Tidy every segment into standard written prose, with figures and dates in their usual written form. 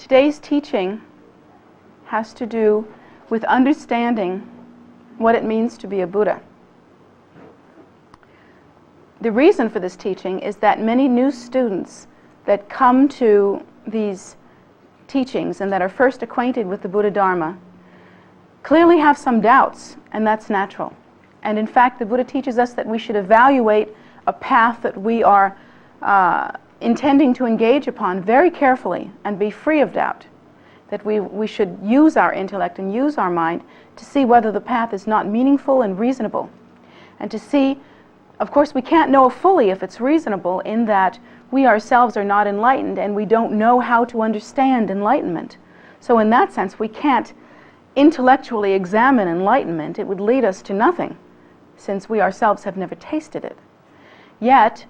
Today's teaching has to do with understanding what it means to be a Buddha. The reason for this teaching is that many new students that come to these teachings and that are first acquainted with the Buddha Dharma clearly have some doubts, and that's natural. And in fact, the Buddha teaches us that we should evaluate a path that we are intending to engage upon very carefully and be free of doubt. That we should use our intellect and use our mind to see whether the path is not meaningful and reasonable. And to see, of course, we can't know fully if it's reasonable in that we ourselves are not enlightened and we don't know how to understand enlightenment. So in that sense, we can't intellectually examine enlightenment. It would lead us to nothing, since we ourselves have never tasted it. Yet,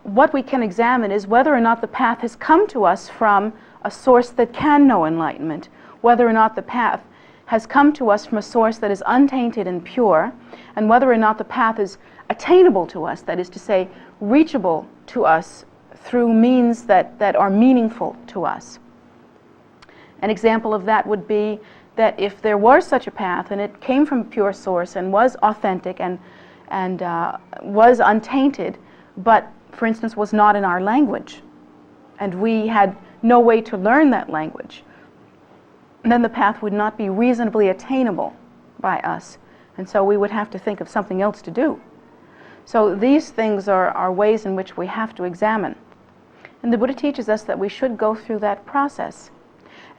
what we can examine is whether or not the path has come to us from a source that can know enlightenment, whether or not the path has come to us from a source that is untainted and pure, and whether or not the path is attainable to us, that is to say, reachable to us through means that are meaningful to us. An example of that would be that if there was such a path and it came from a pure source and was authentic and was untainted, but, for instance, was not in our language, and we had no way to learn that language, then the path would not be reasonably attainable by us, and so we would have to think of something else to do. So these things are ways in which we have to examine. And the Buddha teaches us that we should go through that process.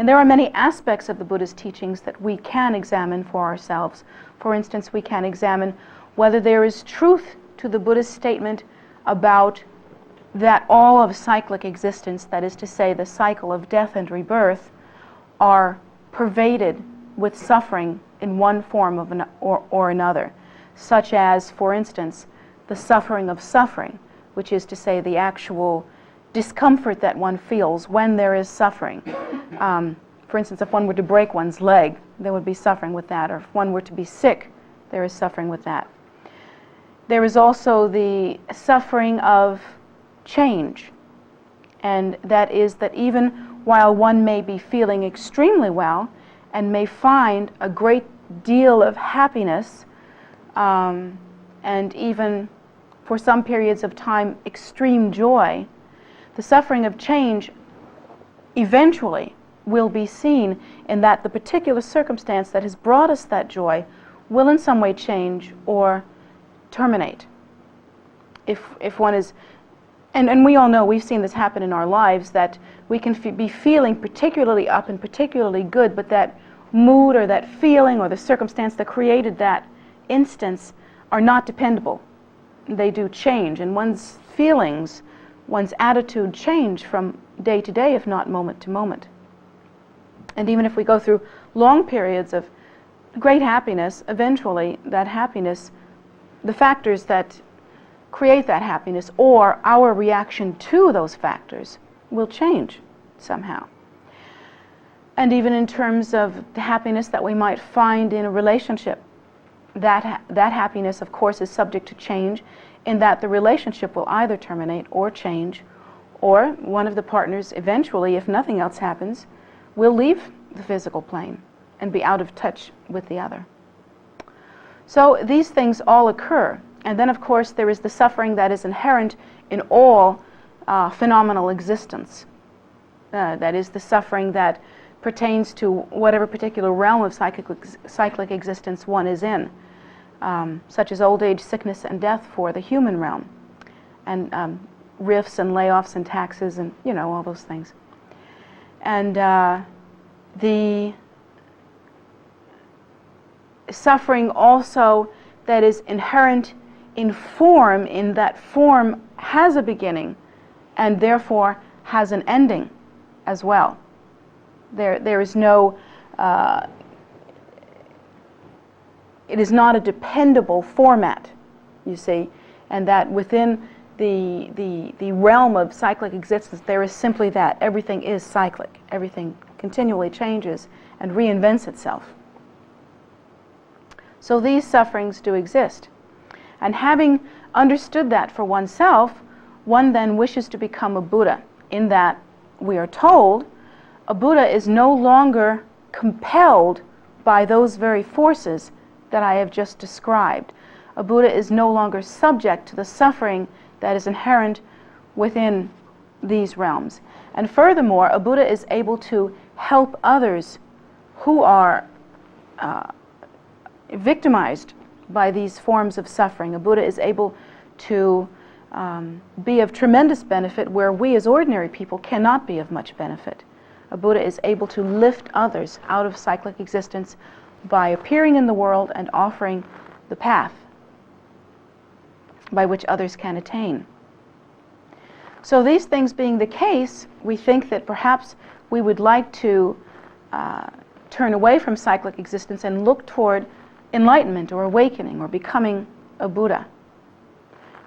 And there are many aspects of the Buddha's teachings that we can examine for ourselves. For instance, we can examine whether there is truth to the Buddha's statement about that all of cyclic existence, that is to say, the cycle of death and rebirth, are pervaded with suffering in one form or another, such as, for instance, the suffering of suffering, which is to say the actual discomfort that one feels when there is suffering. For instance, if one were to break one's leg, there would be suffering with that, or if one were to be sick, there is suffering with that. There is also the suffering of change, and that is that even while one may be feeling extremely well and may find a great deal of happiness, and even for some periods of time extreme joy, the suffering of change eventually will be seen in that the particular circumstance that has brought us that joy will in some way change or terminate. If one is, and we all know, we've seen this happen in our lives, that we can be feeling particularly up and particularly good, but that mood or that feeling or the circumstance that created that instance are not dependable. They do change, and one's feelings, one's attitude change from day to day, if not moment to moment. And even if we go through long periods of great happiness, eventually that happiness, the factors that create that happiness or our reaction to those factors will change somehow. And even in terms of the happiness that we might find in a relationship, that happiness, of course, is subject to change, in that the relationship will either terminate or change, or one of the partners eventually, if nothing else happens, will leave the physical plane and be out of touch with the other. So these things all occur. And then, of course, there is the suffering that is inherent in all phenomenal existence. That is the suffering that pertains to whatever particular realm of cyclic existence one is in, such as old age, sickness, and death for the human realm, and rifts and layoffs and taxes and, all those things. And the suffering also that is inherent in form, in that form has a beginning and therefore has an ending as well. There is no, it is not a dependable format, you see, and that within the realm of cyclic existence there is simply that. Everything is cyclic. Everything continually changes and reinvents itself. So these sufferings do exist. And having understood that for oneself, one then wishes to become a Buddha, in that we are told a Buddha is no longer compelled by those very forces that I have just described. A Buddha is no longer subject to the suffering that is inherent within these realms. And furthermore, a Buddha is able to help others who are victimized by these forms of suffering. A Buddha is able to be of tremendous benefit where we as ordinary people cannot be of much benefit. A Buddha is able to lift others out of cyclic existence by appearing in the world and offering the path by which others can attain. So these things being the case, we think that perhaps we would like to turn away from cyclic existence and look toward enlightenment or awakening or becoming a Buddha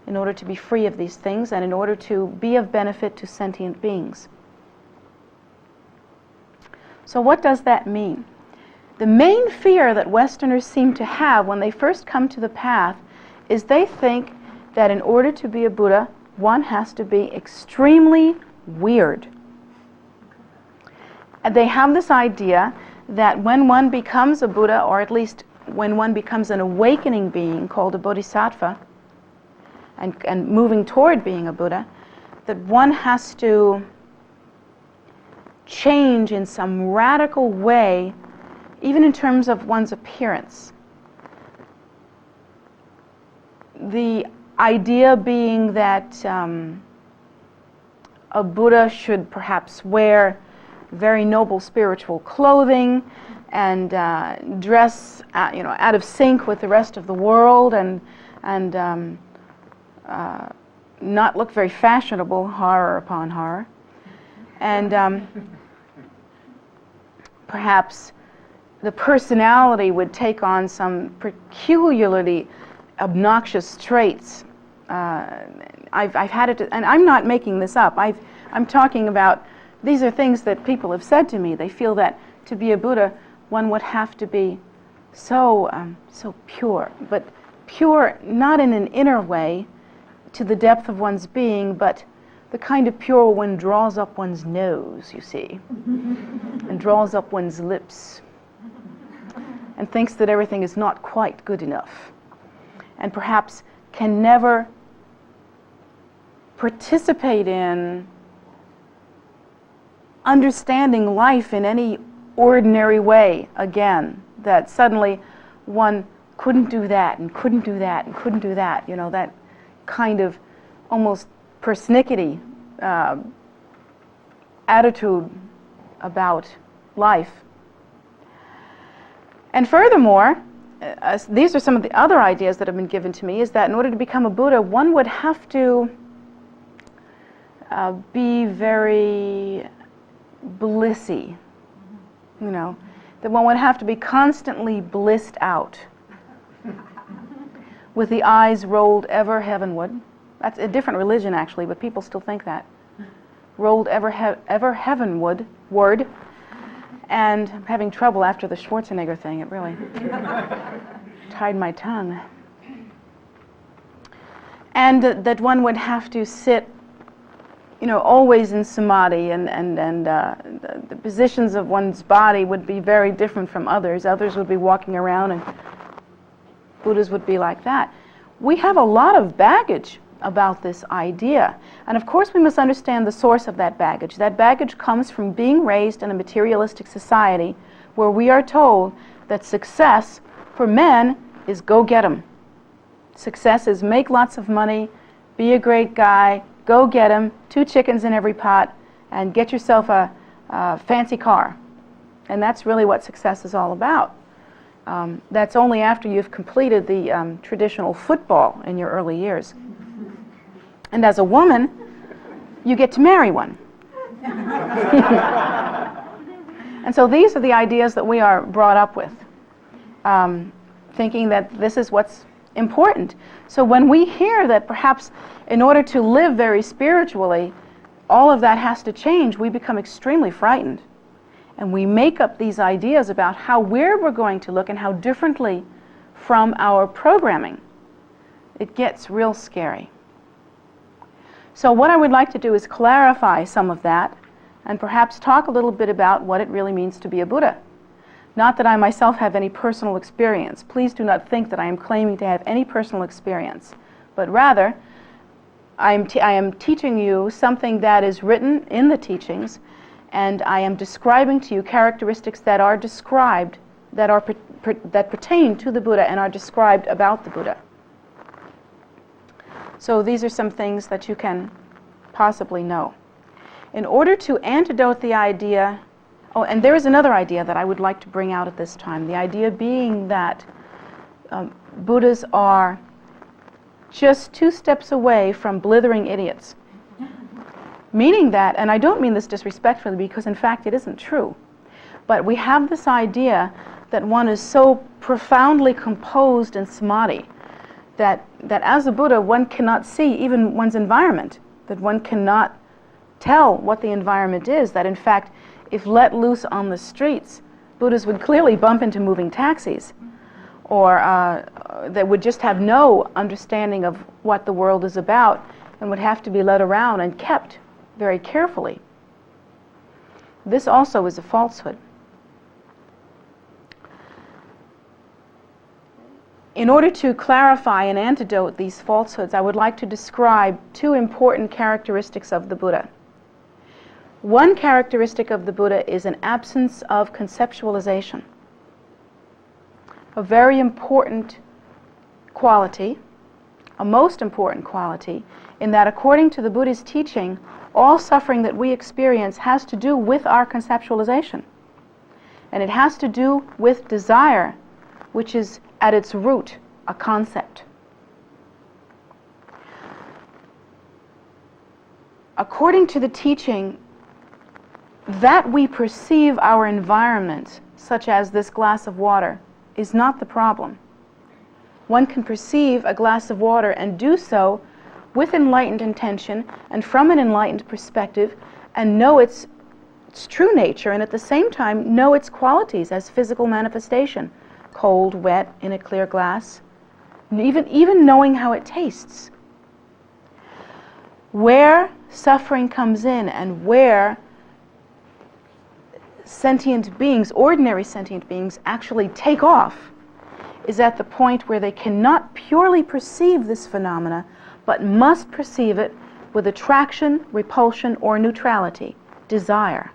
in order to be free of these things and in order to be of benefit to sentient beings. So what does that mean? The main fear that Westerners seem to have when they first come to the path is they think that in order to be a Buddha, one has to be extremely weird. And they have this idea that when one becomes a Buddha, or at least when one becomes an awakening being called a bodhisattva, and moving toward being a Buddha, that one has to change in some radical way, even in terms of one's appearance. The idea being that a Buddha should perhaps wear very noble spiritual clothing and dress out of sync with the rest of the world and not look very fashionable, horror upon horror. And perhaps the personality would take on some peculiarly obnoxious traits. I've had it, and I'm not making this up. I'm talking about, these are things that people have said to me. They feel that to be a Buddha, one would have to be so pure, but pure not in an inner way to the depth of one's being, but the kind of pure one draws up one's nose, you see, and draws up one's lips, and thinks that everything is not quite good enough, and perhaps can never participate in understanding life in any ordinary way again, that suddenly one couldn't do that and couldn't do that and couldn't do that, that kind of almost persnickety attitude about life. And furthermore, these are some of the other ideas that have been given to me, is that in order to become a Buddha, one would have to be very blissy, that one would have to be constantly blissed out, with the eyes rolled ever heavenward. That's a different religion, actually, but people still think that. Rolled ever heavenward, and I'm having trouble after the Schwarzenegger thing. It really tied my tongue. And that one would have to sit, always in samadhi, and the positions of one's body would be very different from others. Others would be walking around, and Buddhas would be like that. We have a lot of baggage about this idea. And of course we must understand the source of that baggage. That baggage comes from being raised in a materialistic society where we are told that success for men is go get 'em. Success is make lots of money, be a great guy, go get 'em, 2 chickens in every pot, and get yourself a fancy car. And that's really what success is all about. That's only after you've completed the traditional football in your early years. And as a woman, you get to marry one. And so these are the ideas that we are brought up with, thinking that this is what's important. So when we hear that perhaps in order to live very spiritually, all of that has to change, we become extremely frightened. And we make up these ideas about how weird we're going to look and how differently from our programming. It gets real scary. So what I would like to do is clarify some of that and perhaps talk a little bit about what it really means to be a Buddha. Not that I myself have any personal experience. Please do not think that I am claiming to have any personal experience, but rather I am teaching you something that is written in the teachings, and I am describing to you characteristics that are described, that pertain to the Buddha and are described about the Buddha. So these are some things that you can possibly know. In order to antidote the idea, oh, and there is another idea that I would like to bring out at this time, the idea being that Buddhas are just 2 steps away from blithering idiots. Meaning that, and I don't mean this disrespectfully because in fact it isn't true, but we have this idea that one is so profoundly composed and samadhi that as a Buddha one cannot see even one's environment, that one cannot tell what the environment is, that in fact if let loose on the streets, Buddhas would clearly bump into moving taxis, or they would just have no understanding of what the world is about and would have to be led around and kept very carefully. This also is a falsehood. In order to clarify and antidote these falsehoods, I would like to describe 2 important characteristics of the Buddha. One characteristic of the Buddha is an absence of conceptualization. A very important quality, a most important quality, in that according to the Buddha's teaching, all suffering that we experience has to do with our conceptualization. And it has to do with desire, which is at its root a concept. According to the teaching, that we perceive our environment, such as this glass of water, is not the problem. One can perceive a glass of water and do so with enlightened intention and from an enlightened perspective and know its true nature and at the same time know its qualities as physical manifestation, cold, wet, in a clear glass, even knowing how it tastes. Where suffering comes in and where sentient beings, ordinary sentient beings, actually take off is at the point where they cannot purely perceive this phenomena, but must perceive it with attraction, repulsion, or neutrality, desire.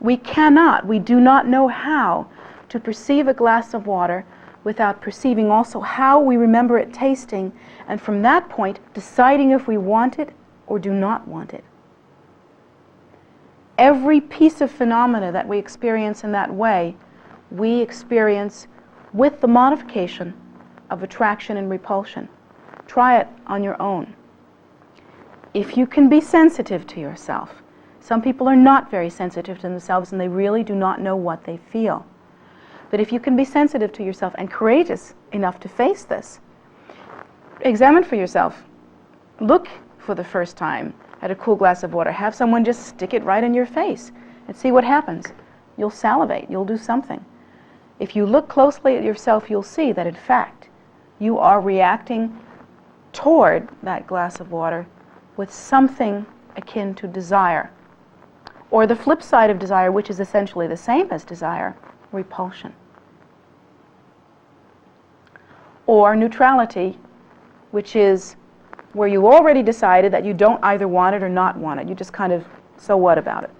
We do not know how to perceive a glass of water without perceiving also how we remember it tasting, and from that point deciding if we want it or do not want it. Every piece of phenomena that we experience in that way, we experience with the modification of attraction and repulsion. Try it on your own. If you can be sensitive to yourself. Some people are not very sensitive to themselves and they really do not know what they feel. But if you can be sensitive to yourself and courageous enough to face this, examine for yourself. Look for the first time at a cool glass of water. Have someone just stick it right in your face and see what happens. You'll salivate. You'll do something. If you look closely at yourself, you'll see that in fact you are reacting toward that glass of water with something akin to desire. Or the flip side of desire, which is essentially the same as desire, repulsion. Or neutrality, which is where you already decided that you don't either want it or not want it. You just kind of, so what about it?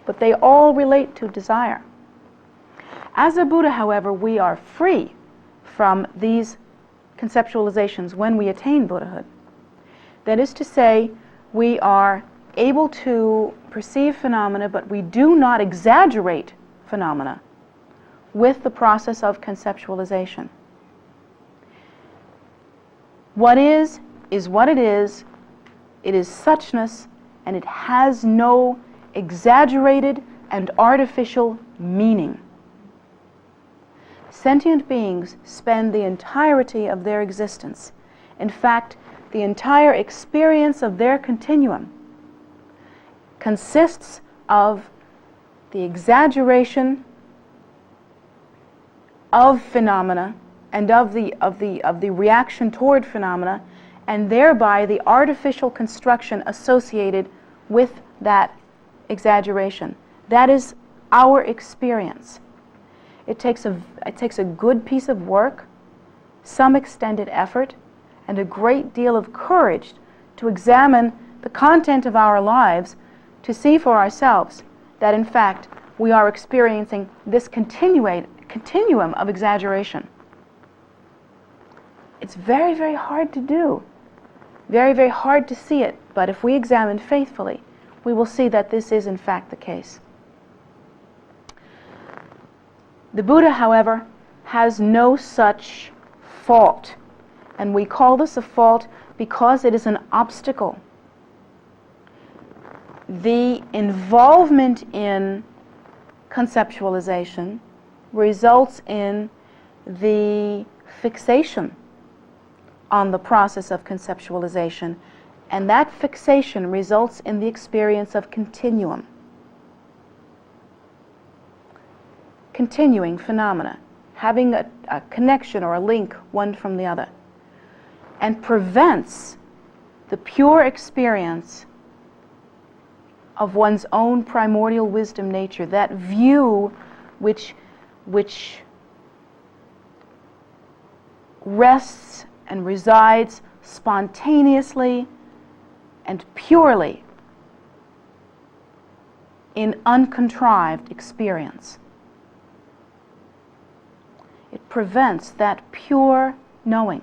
But they all relate to desire. As a Buddha, however, we are free from these conceptualizations when we attain Buddhahood. That is to say, we are able to perceive phenomena, but we do not exaggerate phenomena with the process of conceptualization. What is what it is suchness, and it has no exaggerated and artificial meaning. Sentient beings spend the entirety of their existence, in fact, the entire experience of their continuum, consists of the exaggeration of phenomena and of the reaction toward phenomena, and thereby the artificial construction associated with that exaggeration. That is our experience. It takes a good piece of work, some extended effort, and a great deal of courage to examine the content of our lives to see for ourselves that, in fact, we are experiencing this continuum of exaggeration. It's very, very hard to do, very, very hard to see it, but if we examine faithfully, we will see that this is, in fact, the case. The Buddha, however, has no such fault, and we call this a fault because it is an obstacle. The involvement in conceptualization results in the fixation on the process of conceptualization, and that fixation results in the experience of continuum, continuing phenomena, having a connection or a link one from the other, and prevents the pure experience of one's own primordial wisdom nature, that view which rests and resides spontaneously and purely in uncontrived experience. It prevents that pure knowing.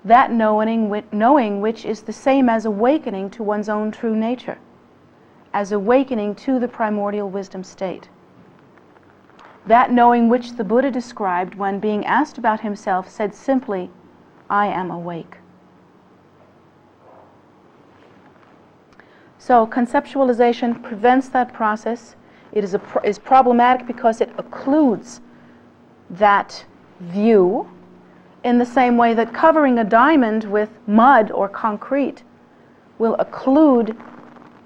That knowing which is the same as awakening to one's own true nature, as awakening to the primordial wisdom state. That knowing which the Buddha described when being asked about himself said simply, "I am awake." So conceptualization prevents that process. It is problematic because it occludes that view, in the same way that covering a diamond with mud or concrete will occlude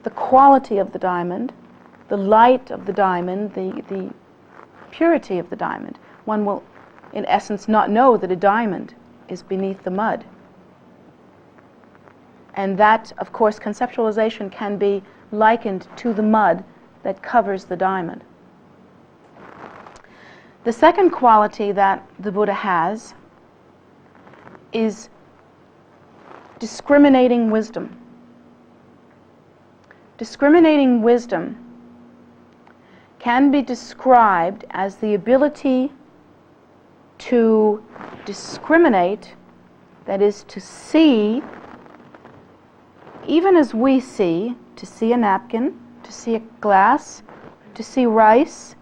the quality of the diamond, the light of the diamond, the purity of the diamond. One will, in essence, not know that a diamond is beneath the mud. And that, of course, conceptualization can be likened to the mud that covers the diamond. The second quality that the Buddha has is discriminating wisdom. Discriminating wisdom can be described as the ability to discriminate, that is, to see, even as we see, to see a napkin, to see a glass, to see rice,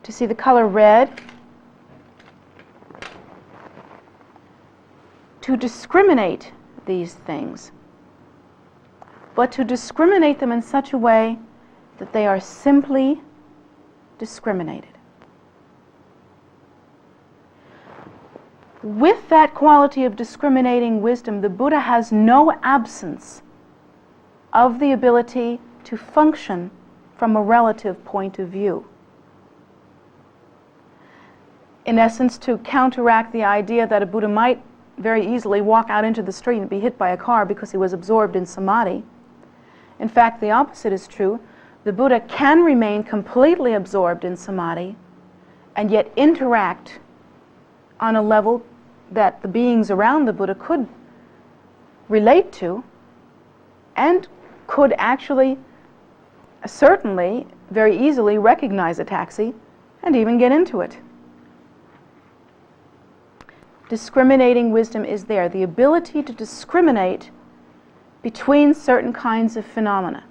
to see the color red, to discriminate these things, but to discriminate them in such a way that they are simply discriminated. With that quality of discriminating wisdom, the Buddha has no absence of the ability to function from a relative point of view. In essence, to counteract the idea that a Buddha might very easily walk out into the street and be hit by a car because he was absorbed in samadhi. In fact, the opposite is true. The Buddha can remain completely absorbed in samadhi and yet interact on a level that the beings around the Buddha could relate to and could actually, certainly, very easily recognize a taxi and even get into it. Discriminating wisdom is there, the ability to discriminate between certain kinds of phenomena.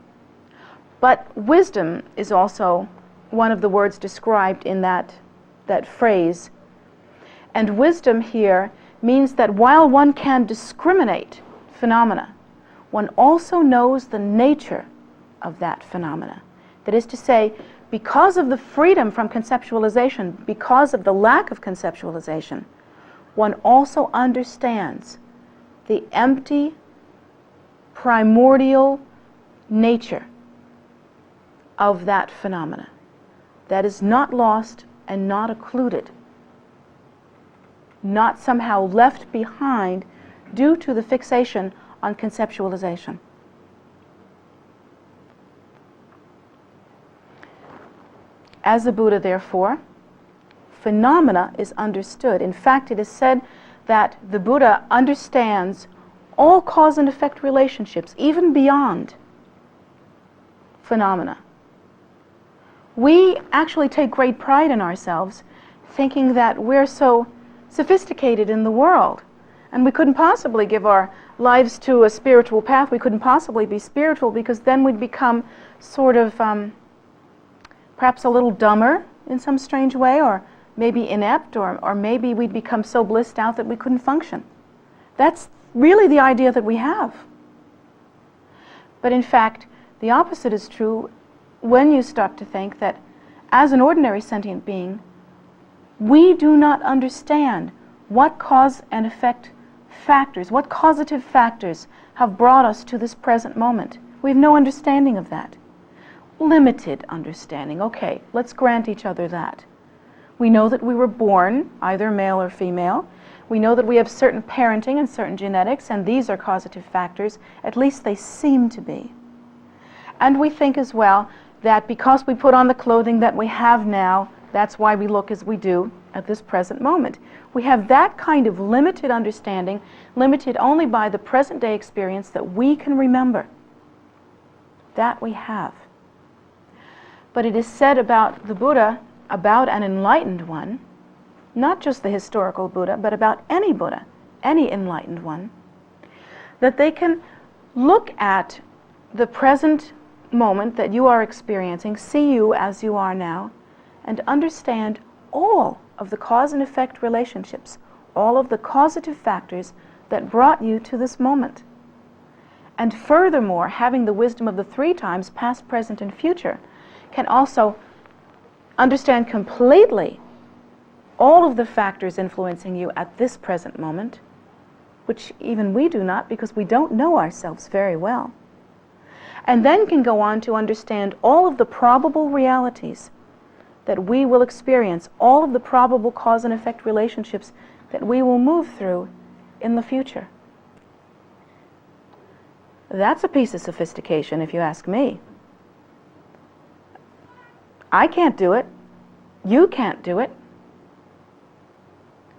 But wisdom is also one of the words described in that phrase. And wisdom here means that while one can discriminate phenomena, one also knows the nature of that phenomena. That is to say, because of the freedom from conceptualization, because of the lack of conceptualization, one also understands the empty, primordial nature of that phenomena. That is not lost and not occluded, not somehow left behind due to the fixation on conceptualization. As a Buddha, therefore, phenomena is understood. In fact, it is said that the Buddha understands all cause and effect relationships, even beyond phenomena. We actually take great pride in ourselves, thinking that we're so sophisticated in the world, and we couldn't possibly give our lives to a spiritual path. We couldn't possibly be spiritual, because then we'd become sort of perhaps a little dumber in some strange way, or maybe inept, or maybe we'd become so blissed out that we couldn't function. That's really the idea that we have. But in fact, the opposite is true when you start to think that as an ordinary sentient being, we do not understand what cause and effect factors, what causative factors have brought us to this present moment. We have no understanding of that. Limited understanding. Okay, let's grant each other that. We know that we were born, either male or female. We know that we have certain parenting and certain genetics, and these are causative factors. At least they seem to be. And we think as well that because we put on the clothing that we have now, that's why we look as we do at this present moment. We have that kind of limited understanding, limited only by the present day experience that we can remember. That we have. But it is said about the Buddha, about an enlightened one, not just the historical Buddha, but about any Buddha, any enlightened one, that they can look at the present moment that you are experiencing, see you as you are now, and understand all of the cause and effect relationships, all of the causative factors that brought you to this moment. And furthermore, having the wisdom of the three times, past, present, and future, can also understand completely all of the factors influencing you at this present moment, which even we do not, because we don't know ourselves very well. And then can go on to understand all of the probable realities that we will experience, all of the probable cause and effect relationships that we will move through in the future. That's a piece of sophistication, if you ask me. I can't do it. You can't do it.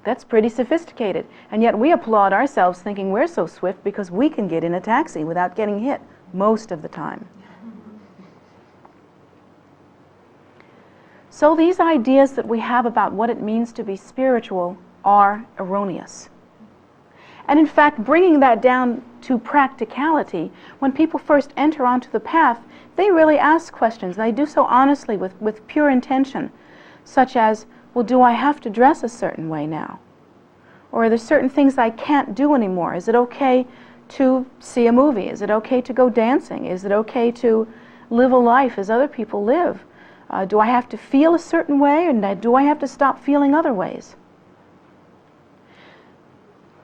That's pretty sophisticated. And yet we applaud ourselves thinking we're so swift because we can get in a taxi without getting hit most of the time. So these ideas that we have about what it means to be spiritual are erroneous. And in fact, bringing that down to practicality, when people first enter onto the path, they really ask questions. They do so honestly with pure intention, such as, well, do I have to dress a certain way now? Or are there certain things I can't do anymore? Is it okay to see a movie? Is it okay to go dancing? Is it okay to live a life as other people live? Do I have to feel a certain way, and do I have to stop feeling other ways?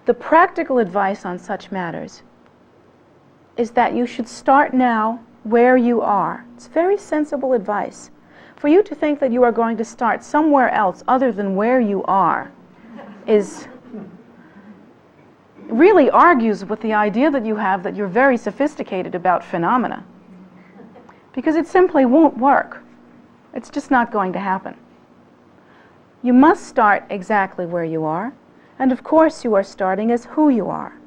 The practical advice on such matters is that you should start now where you are. It's very sensible advice. For you to think that you are going to start somewhere else other than where you are is really argues with the idea that you have that you're very sophisticated about phenomena. Because it simply won't work. It's just not going to happen. You must start exactly where you are, and of course you are starting as who you are.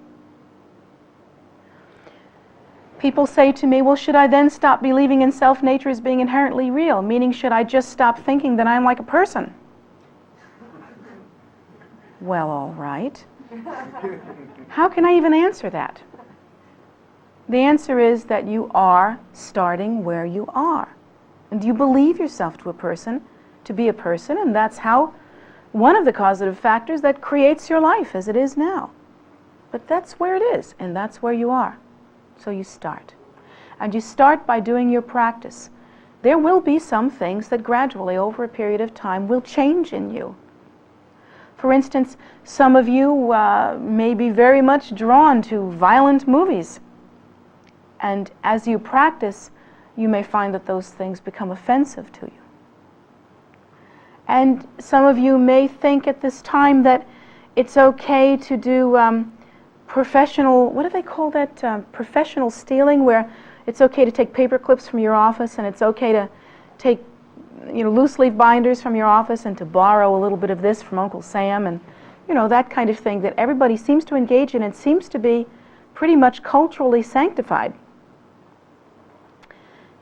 People say to me, well, should I then stop believing in self-nature as being inherently real? Meaning, should I just stop thinking that I'm like a person? Well, all right. How can I even answer that? The answer is that you are starting where you are. And you believe yourself to be a person, and that's how one of the causative factors that creates your life as it is now. But that's where it is, and that's where you are. So you start. And you start by doing your practice. There will be some things that gradually, over a period of time, will change in you. For instance, some of you may be very much drawn to violent movies. And as you practice, you may find that those things become offensive to you. And some of you may think at this time that it's okay to do professional, what do they call that, professional stealing, where it's okay to take paper clips from your office, and it's okay to take loose leaf binders from your office and to borrow a little bit of this from Uncle Sam and, that kind of thing that everybody seems to engage in and seems to be pretty much culturally sanctified.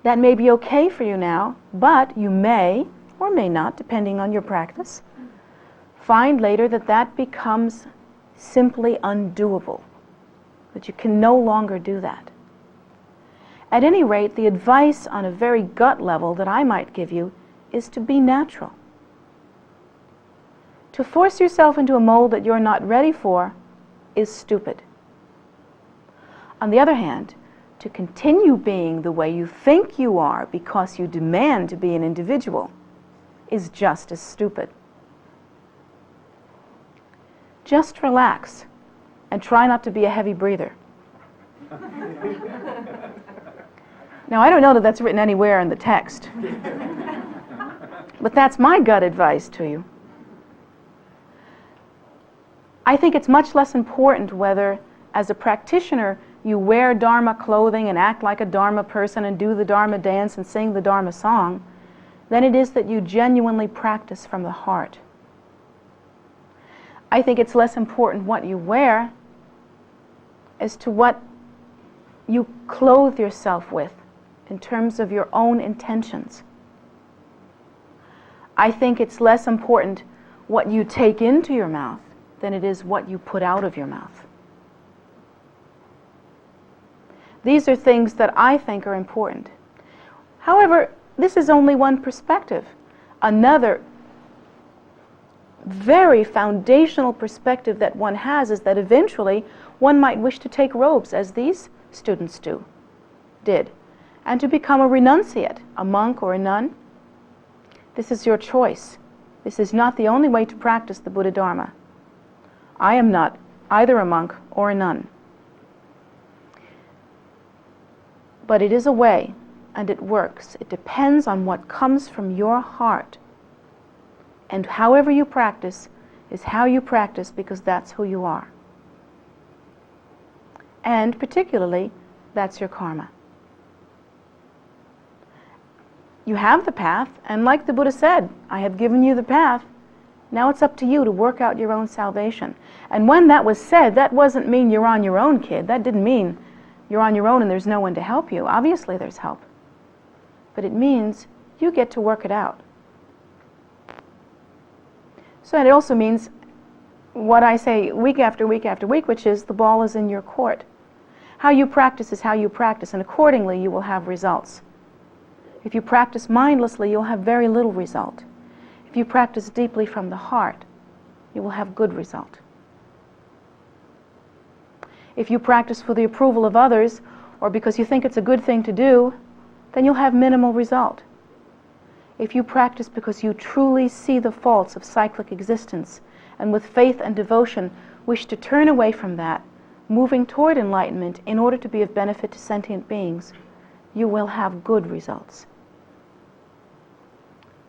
That may be okay for you now, but you may or may not, depending on your practice, find later that that becomes simply undoable, that you can no longer do that. At any rate, the advice on a very gut level that I might give you is to be natural. To force yourself into a mold that you're not ready for is stupid. On the other hand, to continue being the way you think you are because you demand to be an individual is just as stupid. Just relax and try not to be a heavy breather. Now, I don't know that that's written anywhere in the text, but that's my gut advice to you. I think it's much less important whether, as a practitioner, you wear Dharma clothing and act like a Dharma person and do the Dharma dance and sing the Dharma song, than it is that you genuinely practice from the heart. I think it's less important what you wear as to what you clothe yourself with in terms of your own intentions. I think it's less important what you take into your mouth than it is what you put out of your mouth. These are things that I think are important. However, this is only one perspective. Another very foundational perspective that one has is that eventually one might wish to take robes, as these students did, and to become a renunciate, a monk or a nun. This is your choice. This is not the only way to practice the Buddha Dharma. I am not either a monk or a nun. But it is a way, and it works. It depends on what comes from your heart. And however you practice is how you practice, because that's who you are. And particularly, that's your karma. You have the path, and like the Buddha said, I have given you the path. Now it's up to you to work out your own salvation. And when that was said, that wasn't mean you're on your own, kid. That didn't mean you're on your own and there's no one to help you. Obviously there's help. But it means you get to work it out. So it also means what I say week after week after week, which is the ball is in your court. How you practice is how you practice, and accordingly you will have results. If you practice mindlessly, you'll have very little result. If you practice deeply from the heart, you will have good result. If you practice for the approval of others, or because you think it's a good thing to do, then you'll have minimal result. If you practice because you truly see the faults of cyclic existence, and with faith and devotion wish to turn away from that, moving toward enlightenment in order to be of benefit to sentient beings, you will have good results.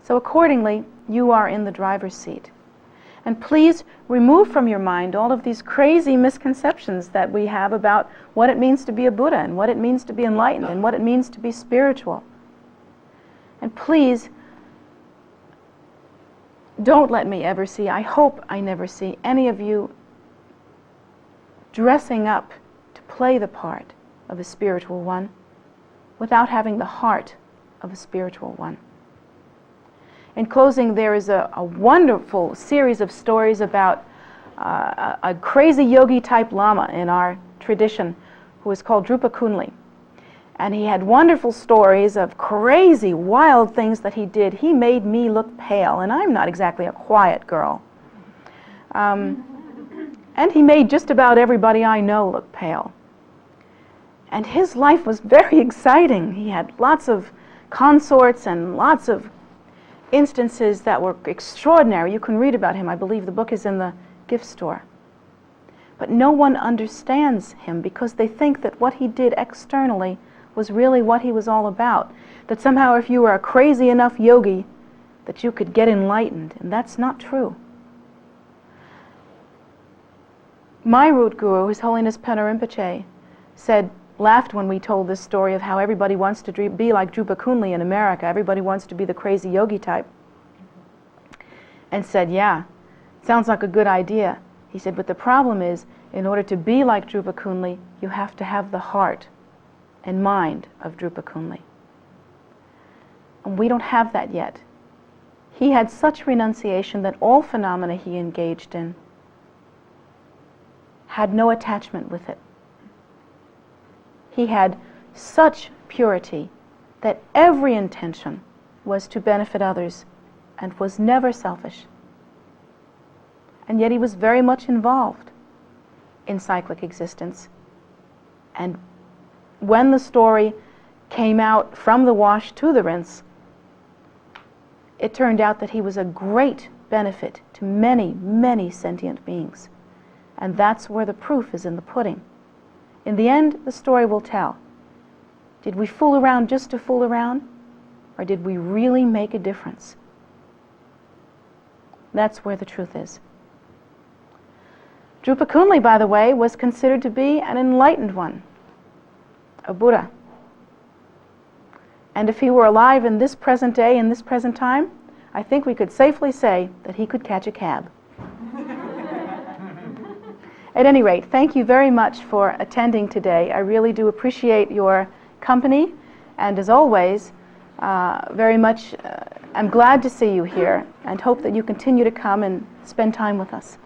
So accordingly, you are in the driver's seat. And please remove from your mind all of these crazy misconceptions that we have about what it means to be a Buddha and what it means to be enlightened and what it means to be spiritual. And please don't let me ever see, I hope I never see any of you dressing up to play the part of a spiritual one without having the heart of a spiritual one. In closing, there is a wonderful series of stories about a crazy yogi-type lama in our tradition who is called Drupa Kunli. And he had wonderful stories of crazy, wild things that he did. He made me look pale, and I'm not exactly a quiet girl. And he made just about everybody I know look pale. And his life was very exciting. He had lots of consorts and lots of instances that were extraordinary. You can read about him. I believe the book is in the gift store. But no one understands him because they think that what he did externally was really what he was all about. That somehow if you were a crazy enough yogi that you could get enlightened. And that's not true. My root guru, His Holiness Penna Rinpoche, said, laughed when we told this story of how everybody wants to be like Drupa Kunli in America. Everybody wants to be the crazy yogi type. And said, yeah, sounds like a good idea. He said, but the problem is, in order to be like Drupa Kunli, you have to have the heart and mind of Drupa Kunli. And we don't have that yet. He had such renunciation that all phenomena he engaged in had no attachment with it. He had such purity that every intention was to benefit others and was never selfish. And yet he was very much involved in cyclic existence. And when the story came out from the wash to the rinse, it turned out that he was a great benefit to many, many sentient beings. And that's where the proof is in the pudding. In the end, the story will tell. Did we fool around just to fool around? Or did we really make a difference? That's where the truth is. Drupa Kunli, by the way, was considered to be an enlightened one, a Buddha. And if he were alive in this present day, in this present time, I think we could safely say that he could catch a cab. At any rate, thank you very much for attending today. I really do appreciate your company, and as always, very much I'm glad to see you here and hope that you continue to come and spend time with us.